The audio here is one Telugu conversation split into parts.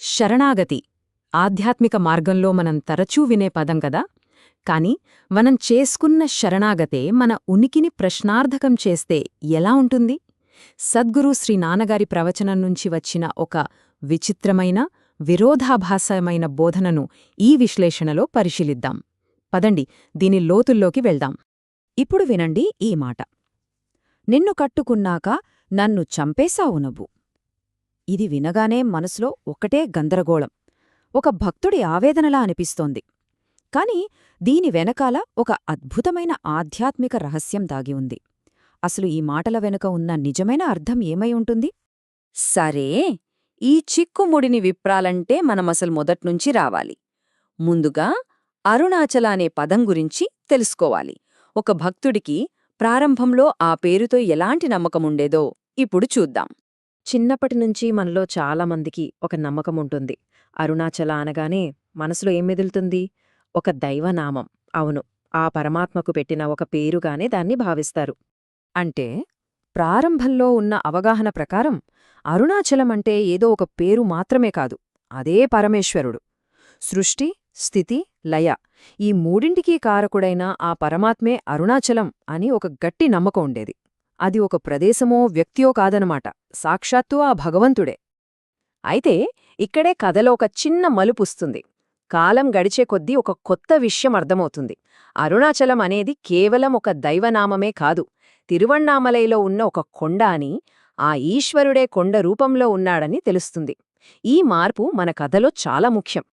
శరణాగతి ఆధ్యాత్మిక మార్గంలో మనం తరచూ వినే పదం కదా. కాని మనం చేసుకున్న శరణాగతే మన ఉనికిని ప్రశ్నార్థకం చేస్తే ఎలా ఉంటుంది? సద్గురు శ్రీ నాన్నగారి ప్రవచనం నుంచి వచ్చిన ఒక విచిత్రమైన విరోధాభాసమైన బోధనను ఈ విశ్లేషణలో పరిశీలిద్దాం. పదండి, దీని లోతుల్లోకి వెళ్దాం. ఇప్పుడు వినండి ఈ మాట. నిన్ను కట్టుకున్నాక నన్ను చంపేశావు నువ్వు. ఇది వినగానే మనసులో ఒకటే గందరగోళం, ఒక భక్తుడి ఆవేదనలా అనిపిస్తోంది. కాని దీని వెనకాల ఒక అద్భుతమైన ఆధ్యాత్మిక రహస్యం దాగి ఉంది. అసలు ఈ మాటల వెనుక ఉన్న నిజమైన అర్థం ఏమై ఉంటుంది? సరే, ఈ చిక్కుముడిని విప్రాలంటే మనమసలు మొదట్నుంచి రావాలి. ముందుగా అరుణాచల అనే పదం గురించి తెలుసుకోవాలి. ఒక భక్తుడికి ప్రారంభంలో ఆ పేరుతో ఎలాంటి నమ్మకముండేదో ఇప్పుడు చూద్దాం. చిన్నప్పటినుంచి మనలో చాలామందికి ఒక నమ్మకముంటుంది. అరుణాచల అనగానే మనసులో ఏం మెదులుతుంది? ఒక దైవనామం. అవును, ఆ పరమాత్మకు పెట్టిన ఒక పేరుగానే దాన్ని భావిస్తారు. అంటే ప్రారంభంలో ఉన్న అవగాహన ప్రకారం అరుణాచలమంటే ఏదో ఒక పేరు మాత్రమే కాదు, అదే పరమేశ్వరుడు. సృష్టి, స్థితి, లయ ఈ మూడింటికీ కారకుడైన ఆ పరమాత్మే అరుణాచలం అని ఒక గట్టి నమ్మకం ఉండేది. అది ఒక ప్రదేశమో వ్యక్తియో కాదనమాట, సాక్షాత్తు ఆ భగవంతుడే. అయితే ఇక్కడే కథలో ఒక చిన్న మలుపుస్తుంది. కాలం గడిచే కొద్దీ ఒక కొత్త విషయం అర్థమవుతుంది. అరుణాచలం అనేది కేవలం ఒక దైవనామమే కాదు, తిరువణ్ణామలైలో ఉన్న ఒక కొండ అని, ఆ ఈశ్వరుడే కొండ రూపంలో ఉన్నాడని తెలుస్తుంది. ఈ మార్పు మన కథలో చాలా ముఖ్యం.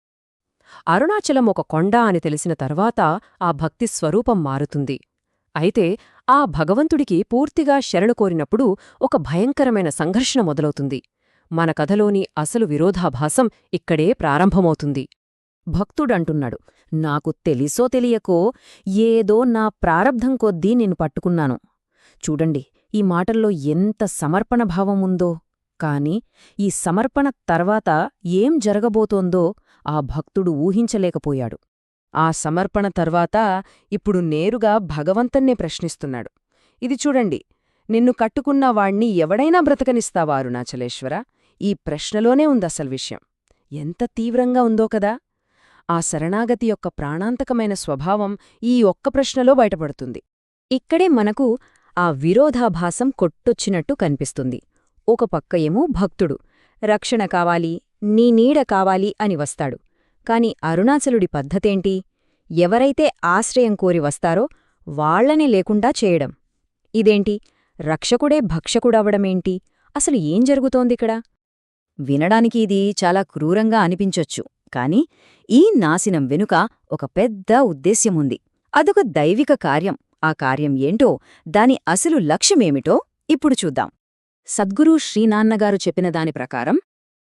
అరుణాచలం ఒక కొండ అని తెలిసిన తర్వాత ఆ భక్తి స్వరూపం మారుతుంది. అయితే ఆ భగవంతుడికి పూర్తిగా శరణు కోరినప్పుడు ఒక భయంకరమైన సంఘర్షణ మొదలవుతుంది. మన కథలోని అసలు విరోధాభాసం ఇక్కడే ప్రారంభమవుతుంది. భక్తుడంటున్నాడు, నాకు తెలిసో తెలియకో ఏదో నా ప్రారబ్ధం కొద్దీ నిన్ను పట్టుకున్నాను. చూడండి, ఈ మాటల్లో ఎంత సమర్పణభావం ఉందో. కాని ఈ సమర్పణ తర్వాత ఏం జరగబోతోందో ఆ భక్తుడు ఊహించలేకపోయాడు. ఆ సమర్పణ తర్వాత ఇప్పుడు నేరుగా భగవంతన్నే ప్రశ్నిస్తున్నాడు. ఇది చూడండి, నిన్ను కట్టుకున్న వాణ్ణి ఎవడైనా బ్రతకనిస్తావా అరుణాచలేశ్వర? ఈ ప్రశ్నలోనే ఉందసలు విషయం. ఎంత తీవ్రంగా ఉందో కదా. ఆ శరణాగతి యొక్క ప్రాణాంతకమైన స్వభావం ఈ ఒక్క ప్రశ్నలో బయటపడుతుంది. ఇక్కడే మనకు ఆ విరోధాభాసం కొట్టొచ్చినట్టు కనిపిస్తుంది. ఒక పక్క ఏమో భక్తుడు రక్షణ కావాలి, నీ నీడ కావాలి అని వస్తాడు. కాని అరుణాచలుడి పద్ధతేంటి? ఎవరైతే ఆశ్రయం కోరి వస్తారో వాళ్లనే లేకుండా చేయడం. ఇదేంటి, రక్షకుడే భక్షకుడవడమేంటి? అసలు ఏం జరుగుతోందిక్కడ? వినడానికి ఇది చాలా క్రూరంగా అనిపించొచ్చు, కాని ఈ నాశనం వెనుక ఒక పెద్ద ఉద్దేశ్యముంది. అదొక దైవిక కార్యం. ఆ కార్యం ఏంటో, దాని అసలు లక్ష్యమేమిటో ఇప్పుడు చూద్దాం. సద్గురు శ్రీనాన్నగారు చెప్పిన దాని ప్రకారం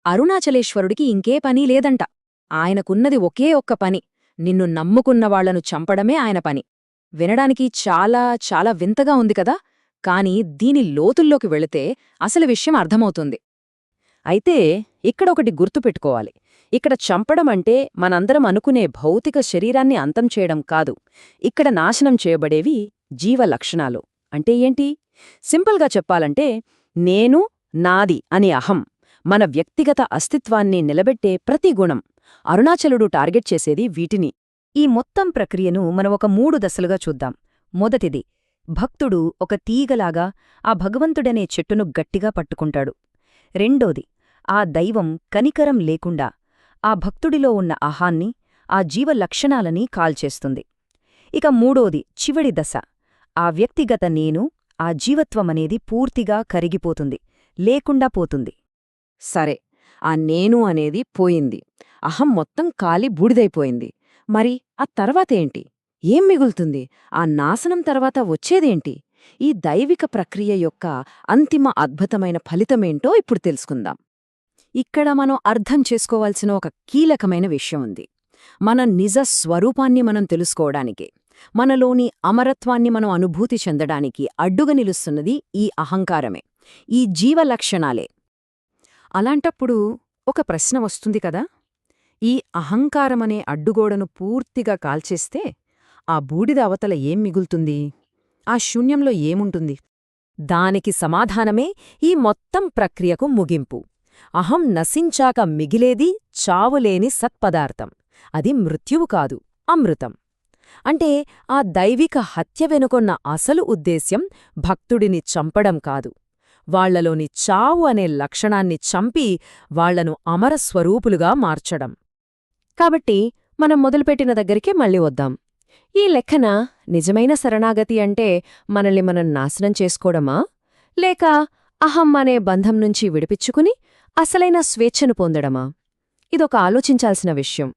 అరుణాచలేశ్వరుడికి ఇంకే పనీ లేదంట. ఆయనకున్నది ఒకే ఒక్క పని, నిన్ను నమ్ముకున్నవాళ్లను చంపడమే ఆయన పని. వినడానికి చాలా చాలా వింతగా ఉంది కదా. కాని దీని లోతుల్లోకి వెళితే అసలు విషయం అర్థమవుతుంది. అయితే ఇక్కడొకటి గుర్తుపెట్టుకోవాలి. ఇక్కడ చంపడమంటే మనందరం అనుకునే భౌతిక శరీరాన్ని అంతం చేయడం కాదు. ఇక్కడ నాశనం చేయబడేవి జీవలక్షణాలు. అంటే ఏంటి? సింపుల్గా చెప్పాలంటే, నేను, నాది అనే అహం, మన వ్యక్తిగత అస్తిత్వాన్ని నిలబెట్టే ప్రతి గుణం. అరుణాచలుడు టార్గెట్ చేసేది వీటిని. ఈ మొత్తం ప్రక్రియను మనం ఒక 3 దశలుగా చూద్దాం. మొదటిది, భక్తుడు ఒక తీగలాగా ఆ భగవంతుడనే చెట్టును గట్టిగా పట్టుకుంటాడు. రెండోది, ఆ దైవం కనికరం లేకుండా ఆ భక్తుడిలో ఉన్న అహాన్ని, ఆ జీవలక్షణాలని కాల్చేస్తుంది. ఇక మూడోది, చివరి దశ, ఆ వ్యక్తిగత నేను, ఆ జీవత్వమనేది పూర్తిగా కరిగిపోతుంది, లేకుండా పోతుంది. సరే, ఆ నేను అనేది పోయింది, అహం మొత్తం కాలి బూడిదైపోయింది. మరి ఆ తర్వాతేంటి? ఏం మిగులుతుంది? ఆ నాశనం తర్వాత వచ్చేదేంటి? ఈ దైవిక ప్రక్రియ యొక్క అంతిమ అద్భుతమైన ఫలితమేంటో ఇప్పుడు తెలుసుకుందాం. ఇక్కడ మనం అర్థం చేసుకోవాల్సిన ఒక కీలకమైన విషయం ఉంది. మన నిజ స్వరూపాన్ని మనం తెలుసుకోవడానికి, మనలోని అమరత్వాన్ని మనం అనుభూతి చెందడానికి అడ్డుగా నిలుస్తున్నది ఈ అహంకారమే, ఈ జీవలక్షణాలే. అలాంటప్పుడు ఒక ప్రశ్న వస్తుంది కదా, ఈ అహంకారమనే అడ్డుగోడను పూర్తిగా కాల్చేస్తే ఆ బూడిద అవతల ఏం మిగులుతుంది? ఆ శూన్యంలో ఏముంటుంది? దానికి సమాధానమే ఈ మొత్తం ప్రక్రియకు ముగింపు. అహం నశించాక మిగిలేది చావులేని సత్పదార్థం. అది మృత్యువు కాదు, అమృతం. అంటే ఆ దైవిక హత్య వెనుకొన్న అసలు ఉద్దేశ్యం భక్తుడిని చంపడం కాదు, వాళ్లలోని చావు అనే లక్షణాన్ని చంపి వాళ్లను అమరస్వరూపులుగా మార్చడం. కాబట్టి మనం మొదలుపెట్టిన దగ్గరికే మళ్ళీ వద్దాం. ఈ లెక్కన నిజమైన శరణాగతి అంటే మనల్ని మనం నాశనం చేసుకోవడమా, లేక అహం అనే బంధం నుంచి విడిపించుకుని అసలైన స్వేచ్ఛను పొందడమా? ఇదొక ఆలోచించాల్సిన విషయం.